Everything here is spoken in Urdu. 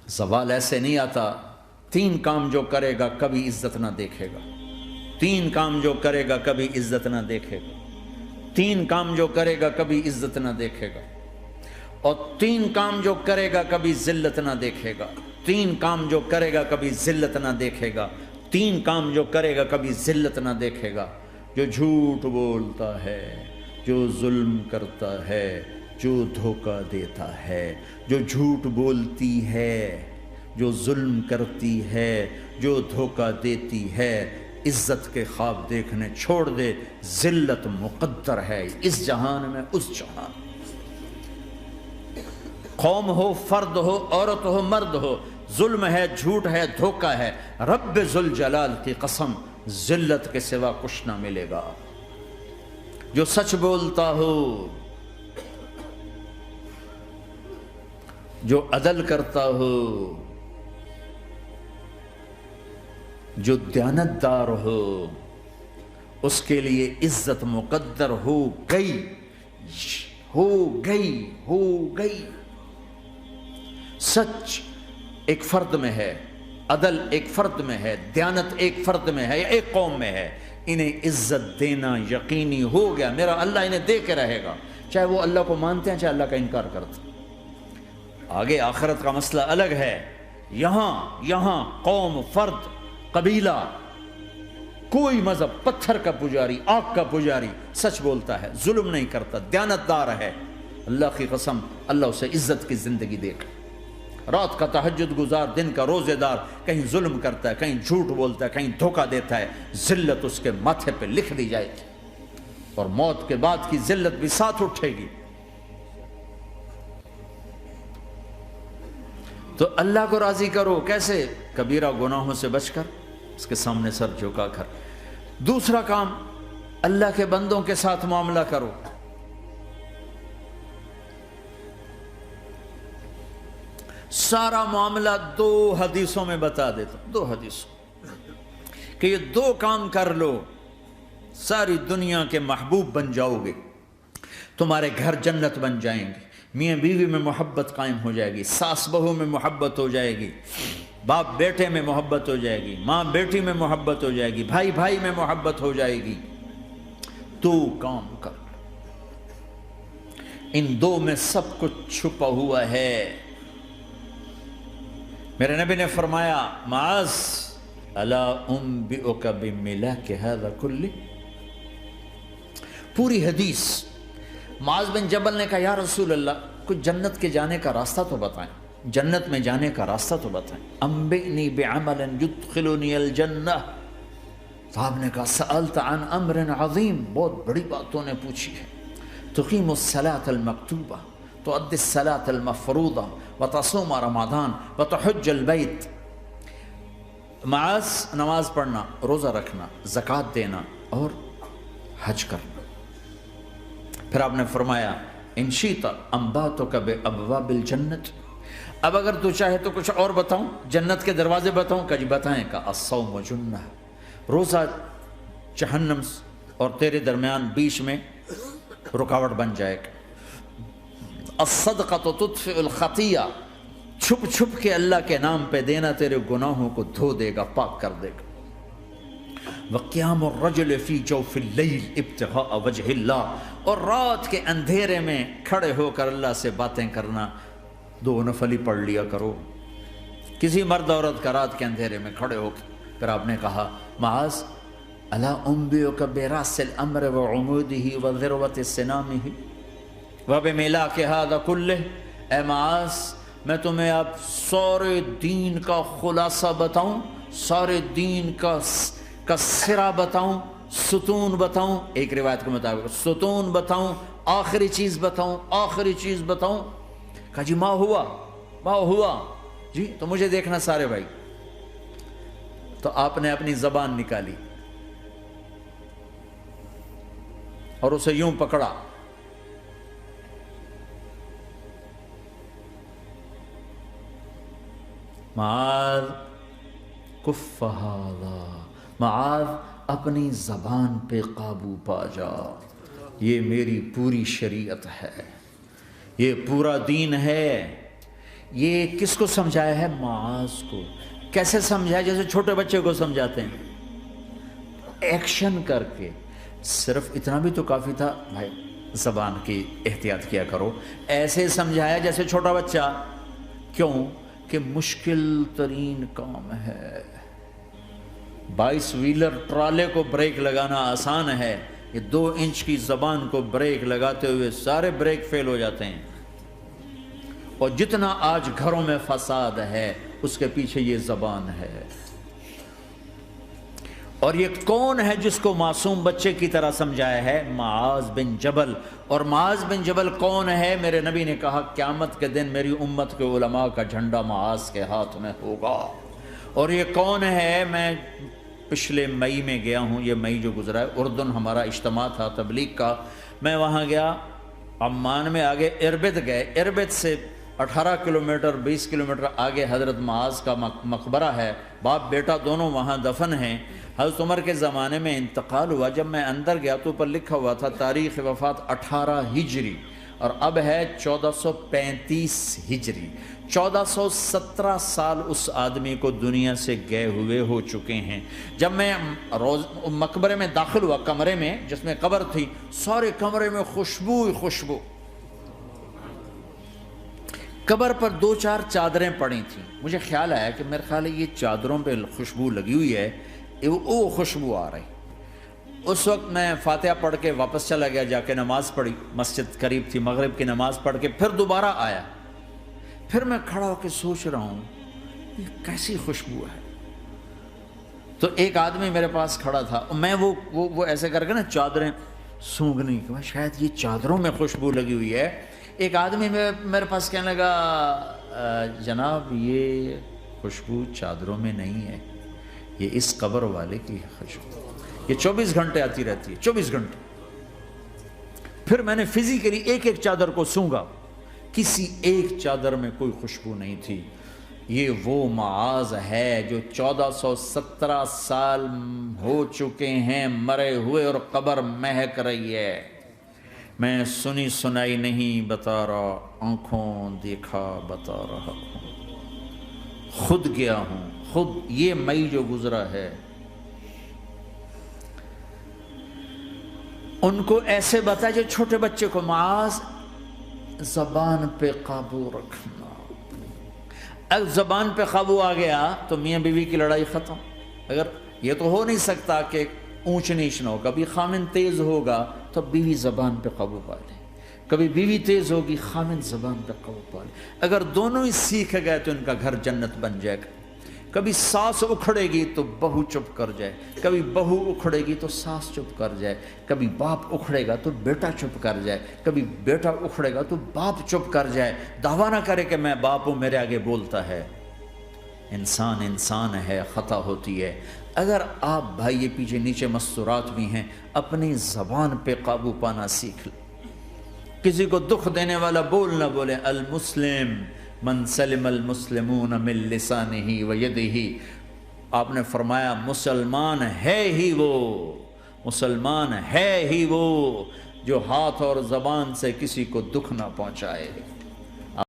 زوال ایسے نہیں آتا. 3 کام جو کرے گا کبھی عزت نہ دیکھے گا. 3 کام جو کرے گا کبھی عزت نہ دیکھے گا. 3 کام جو کرے گا کبھی عزت نہ دیکھے گا. اور 3 کام جو کرے گا کبھی ذلت نہ دیکھے گا. 3 کام جو کرے گا کبھی ذلت نہ دیکھے گا. 3 کام جو کرے گا کبھی ذلت نہ دیکھے گا. جو جھوٹ بولتا ہے، جو ظلم کرتا ہے، جو دھوکہ دیتا ہے، جو جھوٹ بولتی ہے، جو ظلم کرتی ہے، جو دھوکہ دیتی ہے، عزت کے خواب دیکھنے چھوڑ دے. ذلت مقدر ہے اس جہان میں اس جہان. قوم ہو، فرد ہو، عورت ہو، مرد ہو، ظلم ہے، جھوٹ ہے، دھوکہ ہے، رب ذوالجلال کی قسم ذلت کے سوا کچھ نہ ملے گا. جو سچ بولتا ہو، جو عدل کرتا ہو، جو دیانتدار ہو، اس کے لیے عزت مقدر ہو گئی، ہو گئی، ہو گئی. سچ ایک فرد میں ہے، عدل ایک فرد میں ہے، دیانت ایک فرد میں ہے یا ایک قوم میں ہے. انہیں عزت دینا یقینی ہو گیا. میرا اللہ انہیں دے کے رہے گا، چاہے وہ اللہ کو مانتے ہیں چاہے اللہ کا انکار کرتے ہیں. آگے آخرت کا مسئلہ الگ ہے. یہاں قوم، فرد، قبیلہ، کوئی مذہب، پتھر کا پجاری، آگ کا پجاری سچ بولتا ہے، ظلم نہیں کرتا، دیانتدار ہے، اللہ کی قسم اللہ اسے عزت کی زندگی دے گا. رات کا تہجد گزار، دن کا روزے دار، کہیں ظلم کرتا ہے، کہیں جھوٹ بولتا ہے، کہیں دھوکہ دیتا ہے، ذلت اس کے ماتھے پہ لکھ دی جائے گی اور موت کے بعد کی ذلت بھی ساتھ اٹھے گی. تو اللہ کو راضی کرو. کیسے؟ کبیرہ گناہوں سے بچ کر، اس کے سامنے سر جھکا کر. دوسرا کام، اللہ کے بندوں کے ساتھ معاملہ کرو. سارا معاملہ 2 حدیثوں میں بتا دیتا ہوں. 2 حدیثوں کہ یہ 2 کام کر لو، ساری دنیا کے محبوب بن جاؤ گے، تمہارے گھر جنت بن جائیں گے، میاں بیوی میں محبت قائم ہو جائے گی، ساس بہو میں محبت ہو جائے گی، باپ بیٹے میں محبت ہو جائے گی، ماں بیٹی میں محبت ہو جائے گی، بھائی بھائی میں محبت ہو جائے گی. 2 کام کر لو. ان 2 میں سب کچھ چھپا ہوا ہے. میرے نبی نے فرمایا معاذ الا انبئک بملاک ھذا کلہ. پوری حدیث. معاذ بن جبل نے کہا یا رسول اللہ کچھ جنت کے جانے کا راستہ تو بتائیں، جنت میں جانے کا راستہ تو بتائیں. انبئنی بعمل یدخلنی الجنہ. صاحب نے کہا سألت عن امر عظیم، بہت بڑی باتوں نے پوچھی ہے. تقیم الصلاة المکتوبہ، تؤدی الصلاة المفروضہ، وتصوم رمضان، وتحج البیت. معاذ نماز پڑھنا، روزہ رکھنا، زکوٰۃ دینا اور حج کرنا. پھر آپ نے فرمایا ان شئت انبأتک بابواب الجنت. اب اگر تو چاہے تو کچھ اور بتاؤں، جنت کے دروازے بتاؤں؟ کہ جی بتائیں. کہ الصوم جنہ، روزہ جہنم اور تیرے درمیان بیچ میں رکاوٹ بن جائے گا. الصدقۃ تطفئ الخطیہ، چھپ چھپ کے اللہ کے نام پہ دینا تیرے گناہوں کو دھو دے گا، پاک کر دے گا. وقیام الرجل فی جوف اللیل ابتغاء وجہ اللہ، اور رات کے اندھیرے میں کھڑے ہو کر اللہ سے باتیں کرنا. 2 نفل ہی پڑھ لیا کرو، کسی مرد عورت کا رات کے اندھیرے میں کھڑے ہو کے. پھر آپ نے کہا معاذ الا انبئک براس الامر وعمودہ وذروۃ سنامہ وبملاک ھذا کلہ. اے معاذ میں تمہیں اب سارے دین کا خلاصہ بتاؤں، سارے دین کا سرا بتاؤں، ستون بتاؤں، ایک روایت کے مطابق ستون بتاؤں، آخری چیز بتاؤں، آخری چیز بتاؤں. کہا جی ما ہوا جی تو مجھے دیکھنا سارے بھائی. تو آپ نے اپنی زبان نکالی اور اسے یوں پکڑا، معاذ کف ھذا، معاذ اپنی زبان پہ قابو پا جا، یہ میری پوری شریعت ہے، یہ پورا دین ہے، یہ کس کو سمجھایا ہے؟ معاذ کو۔ کیسے سمجھایا؟ جیسے چھوٹے بچے کو سمجھاتے ہیں، ایکشن کر کے۔ صرف اتنا بھی تو کافی تھا، بھائی زبان کی احتیاط کیا کرو، ایسے سمجھایا جیسے چھوٹا بچہ۔ کیوں کہ مشکل ترین کام ہے۔ 22 ویلر ٹرالے کو بریک لگانا آسان ہے، یہ 2 انچ کی زبان کو بریک لگاتے ہوئے سارے بریک فیل ہو جاتے ہیں۔ اور جتنا آج گھروں میں فساد ہے اس کے پیچھے یہ زبان ہے۔ اور یہ کون ہے جس کو معصوم بچے کی طرح سمجھایا ہے؟ معاذ بن جبل۔ اور معاذ بن جبل کون ہے؟ میرے نبی نے کہا قیامت کے دن میری امت کے علماء کا جھنڈا معاذ کے ہاتھ میں ہوگا۔ اور یہ کون ہے؟ میں پچھلے مئی میں گیا ہوں، یہ مئی جو گزرا ہے، اردن ہمارا اجتماع تھا تبلیغ کا، میں وہاں گیا، عمان میں آگے اربد گئے، اربد سے 18 کلومیٹر 20 کلومیٹر آگے حضرت معاذ کا مقبرہ ہے، باپ بیٹا دونوں وہاں دفن ہیں۔ حضرت عمر کے زمانے میں انتقال ہوا، جب میں اندر گیا تو اوپر لکھا ہوا تھا تاریخ وفات 18 ہجری، اور اب ہے 1435 ہجری۔ 1417 سال اس آدمی کو دنیا سے گئے ہوئے ہو چکے ہیں۔ جب میں مقبرے میں داخل ہوا، کمرے میں جس میں قبر تھی، سارے کمرے میں خوشبو ہی خوشبو۔ قبر پر 2-4 چادریں پڑی تھیں، مجھے خیال آیا کہ میرے خیال ہے یہ چادروں پہ خوشبو لگی ہوئی ہے، وہ خوشبو آ رہی۔ اس وقت میں فاتحہ پڑھ کے واپس چلا گیا، جا کے نماز پڑھی، مسجد قریب تھی، مغرب کی نماز پڑھ کے پھر دوبارہ آیا، پھر میں کھڑا ہو کے سوچ رہا ہوں یہ کیسی خوشبو ہے۔ تو ایک آدمی میرے پاس کھڑا تھا، میں وہ ایسے کر کے نا چادریں سونگھنے کی، شاید یہ چادروں میں خوشبو لگی ہوئی ہے۔ ایک آدمی میرے پاس کہنے لگا جناب یہ خوشبو چادروں میں نہیں ہے، یہ اس قبر والے کی خوشبو، یہ 24 گھنٹے آتی رہتی ہے، 24 گھنٹے۔ پھر میں نے فزیکلی ایک چادر کو سونگا، کسی ایک چادر میں کوئی خوشبو نہیں تھی۔ یہ وہ معاذ ہے جو 1417 سال ہو چکے ہیں مرے ہوئے، اور قبر مہک رہی ہے۔ میں سنی سنائی نہیں بتا رہا، آنکھوں دیکھا بتا رہا ہوں، خود گیا ہوں، خود یہ مئی جو گزرا ہے۔ ان کو ایسے بتا جو چھوٹے بچے کو، معاذ زبان پہ قابو رکھنا۔ اگر زبان پہ قابو آ گیا تو میاں بیوی کی لڑائی ختم۔ اگر یہ تو ہو نہیں سکتا کہ اونچ نیچ نہ ہو، کبھی خامن تیز ہوگا تو بیوی زبان پہ قابو پا لے، کبھی بیوی تیز ہوگی خامن زبان پہ قابو پا لے۔ اگر دونوں ہی سیکھ گئے تو ان کا گھر جنت بن جائے گا۔ کبھی ساس اکھڑے گی تو بہو چپ کر جائے، کبھی بہو اکھڑے گی تو ساس چپ کر جائے، کبھی باپ اکھڑے گا تو بیٹا چپ کر جائے، کبھی بیٹا اکھڑے گا تو باپ چپ کر جائے، دعویٰ نہ کرے کہ میں باپ ہوں میرے آگے بولتا ہے۔ انسان انسان ہے، خطا ہوتی ہے۔ اگر آپ بھائی یہ پیچھے نیچے مستورات بھی ہیں، اپنی زبان پہ قابو پانا سیکھ لیں۔ کسی کو دکھ دینے والا بول نہ بولے۔ المسلم من سلم المسلمون من لسانہ و یدہ، آپ نے فرمایا مسلمان ہے ہی وہ، مسلمان ہے ہی وہ جو ہاتھ اور زبان سے کسی کو دکھ نہ پہنچائے۔